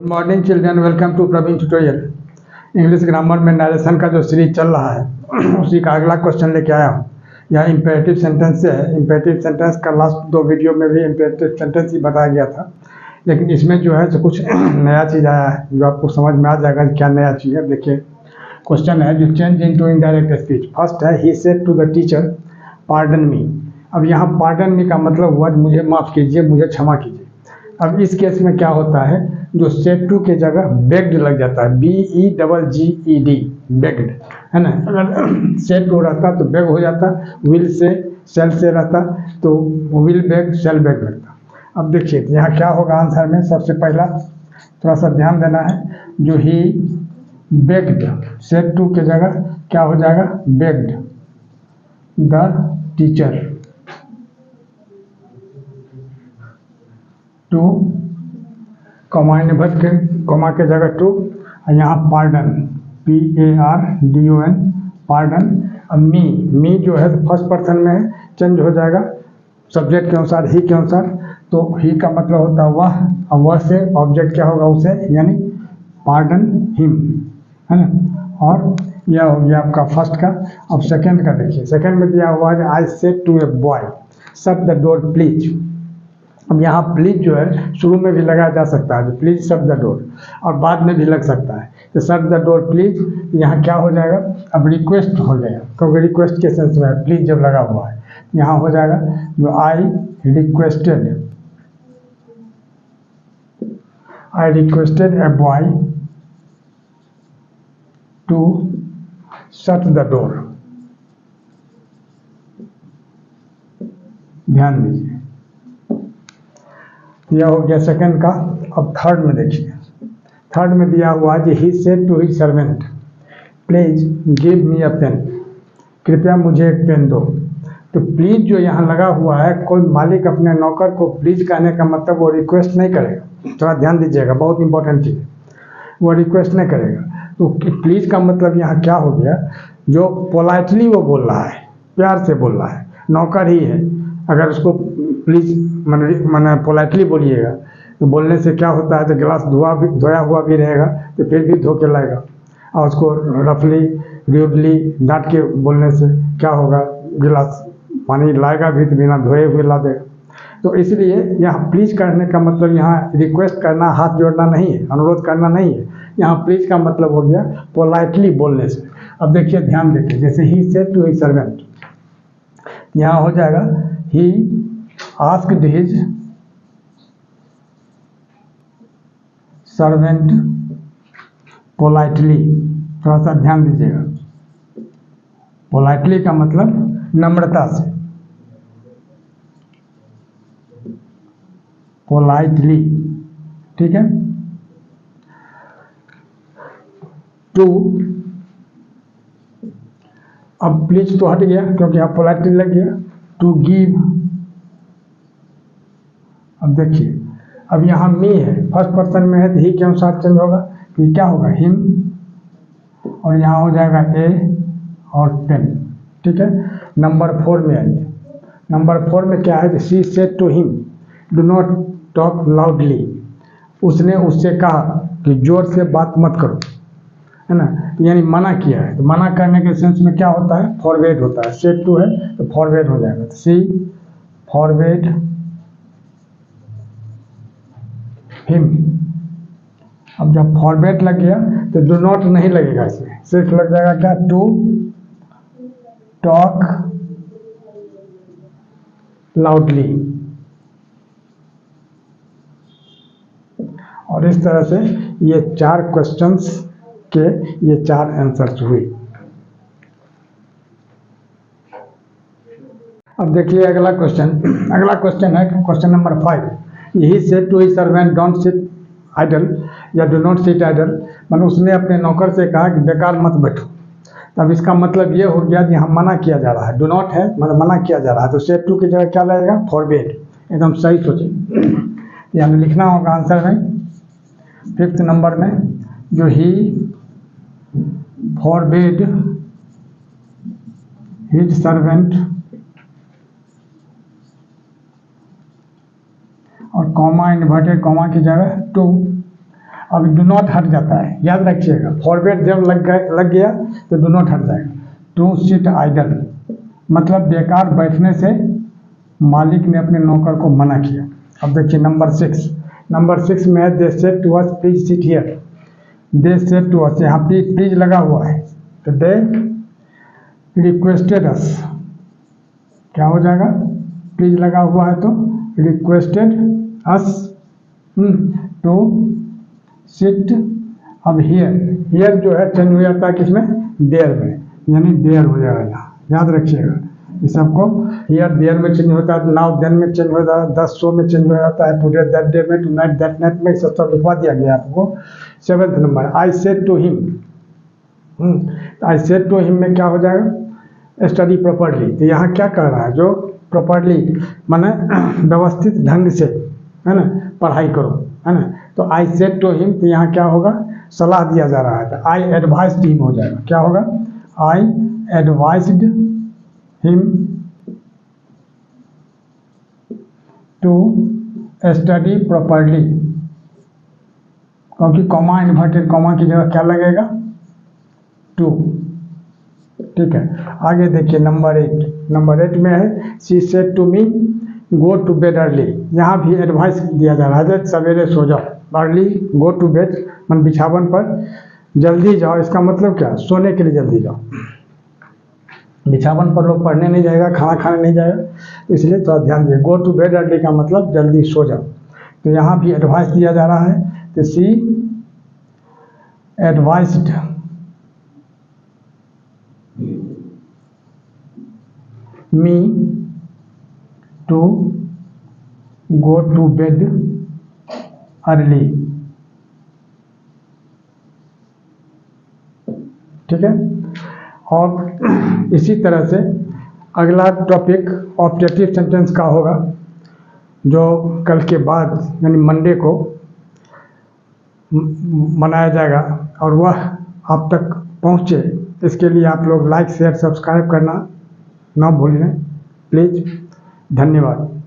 Good morning children, welcome to Praveen tutorial. English grammar में narration का जो सीरीज चल रहा है उसी का अगला क्वेश्चन लेके आया हूँ। यह इम्पेरेटिव सेंटेंस से है। इम्पेरेटिव सेंटेंस का लास्ट दो वीडियो में भी इम्पेरेटिव सेंटेंस ही बताया गया था, लेकिन इसमें जो है तो कुछ नया चीज़ आया है जो आपको समझ में आ जाएगा कि क्या नया चीज़ है। देखिए क्वेश्चन है जो change into indirect speech. First है he said to the teacher pardon me. अब यहाँ पार्डन मी का मतलब हुआ मुझे माफ़ कीजिए, मुझे क्षमा कीजिए। अब इस केस में क्या होता है, जो सेड टू के जगह बेग्ड लग जाता है, BEGGED, बेग्ड, है ना। अगर सेड टू रहता तो बेग हो जाता, विल से सेल से रहता तो विल बेग सेल बेग लगता। अब देखिए यहाँ क्या होगा आंसर में। सबसे पहला थोड़ा सा ध्यान देना है, जो ही बेग्ड सेड टू के जगह क्या हो जाएगा, begged the teacher to, comma के जगह टू, यहाँ पार्डन PARDON, पार्डन। अब मी जो है फर्स्ट पर्सन में है, चेंज हो जाएगा सब्जेक्ट के अनुसार, ही के अनुसार। तो ही का मतलब होता है वह, अब वह से ऑब्जेक्ट क्या होगा उसे, यानी पार्डन हिम, है ना। और यह हो गया आपका फर्स्ट का। अब सेकंड का देखिए, सेकंड में दिया हुआ है I said to a boy shut the door please. अब यहाँ प्लीज जो है शुरू में भी लगाया जा सकता है, प्लीज शट द डोर, और बाद में भी लग सकता है। तो शट द डोर प्लीज, यहाँ क्या हो जाएगा, अब रिक्वेस्ट हो जाएगा, क्योंकि रिक्वेस्ट के सेंस में प्लीज जब लगा हुआ है, यहाँ हो जाएगा जो I requested a boy to shut the door. ध्यान दीजिए, यह हो गया सेकंड का। अब थर्ड में देखिए, थर्ड में दिया हुआ है he said to his servant please give me a pen, कृपया मुझे एक पेन दो। तो प्लीज जो यहाँ लगा हुआ है, कोई मालिक अपने नौकर को प्लीज कहने का मतलब वो रिक्वेस्ट नहीं करेगा। थोड़ा ध्यान दीजिएगा, बहुत इंपॉर्टेंट चीज़ है, वो रिक्वेस्ट नहीं करेगा। तो प्लीज का मतलब यहाँ क्या हो गया, जो पोलाइटली वो बोल रहा है, प्यार से बोल रहा है, नौकर ही है। अगर उसको प्लीज मैंने पोलाइटली बोलिएगा तो बोलने से क्या होता है, तो गिलास धोया हुआ भी रहेगा तो फिर भी धो के लाएगा, और उसको रफली र्यूडली डांट के बोलने से क्या होगा, गिलास पानी लाएगा भी तो बिना धोए हुए ला देगा। तो इसलिए यहाँ प्लीज करने का मतलब यहाँ रिक्वेस्ट करना, हाथ जोड़ना नहीं है, अनुरोध करना नहीं है। यहाँ प्लीज का मतलब हो गया पोलाइटली बोलने से। अब देखिए ध्यान देखिए, जैसे he said to his servant, यहाँ हो जाएगा he asked his servant politely. थोड़ा सा ध्यान दीजिएगा, पोलाइटली का मतलब नम्रता से, पोलाइटली, ठीक है। टू, अब प्लीज तो हट गया क्योंकि यहाँ पोलाइटली लग गया, टू गिव। अब देखिए, अब यहाँ मी है, फर्स्ट पर्सन में है तो ही के अनुसार चेंज होगा, तो क्या होगा हिम, और यहाँ हो जाएगा ए और पेन, ठीक है। नंबर 4 में आइए। नंबर 4 में क्या है, she said to him do not talk loudly. उसने उससे कहा कि जोर से बात मत करो, है ना, यानी मना किया है। तो मना करने के सेंस में क्या होता है, फॉरवर्ड होता है। सेड टू है तो फॉरवर्ड हो जाएगा, तो शी फॉरवर्ड हिम। अब जब फॉरवर्ड लग गया तो डू नॉट नहीं लगेगा, इसमें सिर्फ लग जाएगा क्या, टू टॉक लाउडली। और इस तरह से ये 4 क्वेश्चंस के ये 4 आंसर्स हुए। अब देखिए अगला क्वेश्चन। अगला क्वेश्चन है question number 5। He said to his servant don't sit idle या डू नॉट सिट आइडल, मतलब उसने अपने नौकर से कहा कि बेकार मत बैठो। तब इसका मतलब ये हो गया कि यहाँ मना किया जा रहा है, डू नॉट है मतलब मना किया जा रहा है, तो सेड टू की जगह क्या लगेगा, फॉरबेड। एकदम सही सोचिए, ये हमें लिखना होगा आंसर में 5th नंबर में, जो ही फॉरबेड हिज सर्वेंट, और कॉमा इन्वर्टेड कॉमा की जगह टू, अब डू नॉट हट जाता है, याद रखिएगा। फॉरवर्ड जब लग गया तो डू नॉट हट जाएगा। टू सिट आइडल मतलब बेकार बैठने से मालिक ने अपने नौकर को मना किया। अब देखिए नंबर 6 में है they said to us please sit here. They said to us, यहाँ प्लीज लगा हुआ है तो दे रिक्वेस्टेड अस, क्या हो जाएगा? प्लीज लगा हुआ है तो रिक्वेस्टेड अस टू सिट। अब हियर जो है चेंज हो जाता है किसमें? देयर में, यानी देयर हो जाएगा यहाँ, याद रखिएगा इस सबको। हियर देयर में चेंज होता है, नाउ देन में चेंज होता है, 10 सो में चेंज हो जाता है, टुडे दैट डे में, टू नाइट दैट नाइट में, सब लिखवा दिया गया आपको। 7 number I said to him. I said to him में क्या हो जाएगा? Study properly. तो यहाँ क्या कर रहा है? जो प्रॉपर्ली माने व्यवस्थित ढंग से, है ना, पढ़ाई करो, है ना। तो आई सेड टू हिम, तो यहाँ क्या होगा? सलाह दिया जा रहा है, तो आई एडवाइज्ड हिम हो जाएगा। क्या होगा? I advised him to study properly, क्योंकि कॉमा इन्वर्टेड कॉमा की जगह क्या लगेगा? टू। ठीक है, आगे देखिए नंबर 8 में है she said to me go to bed early. यहाँ भी एडवाइस दिया जा रहा है सवेरे सो जाओ, अर्ली गो टू बेड मन बिछावन पर जल्दी जाओ। इसका मतलब क्या? सोने के लिए जल्दी जाओ। बिछावन पर लोग पढ़ने नहीं जाएगा, खाना खाने नहीं जाएगा, तो इसलिए थोड़ा ध्यान दिए। गो टू बेड अर्ली का मतलब जल्दी सो जाओ। तो यहाँ भी एडवाइस दिया जा रहा है, तो she advised me to go to bed early. ठीक है, और इसी तरह से अगला टॉपिक ऑब्जेक्टिव सेंटेंस का होगा, जो कल के बाद यानी मंडे को मनाया जाएगा, और वह आप तक पहुँचे इसके लिए आप लोग लाइक शेयर सब्सक्राइब करना ना भूलें प्लीज़। धन्यवाद।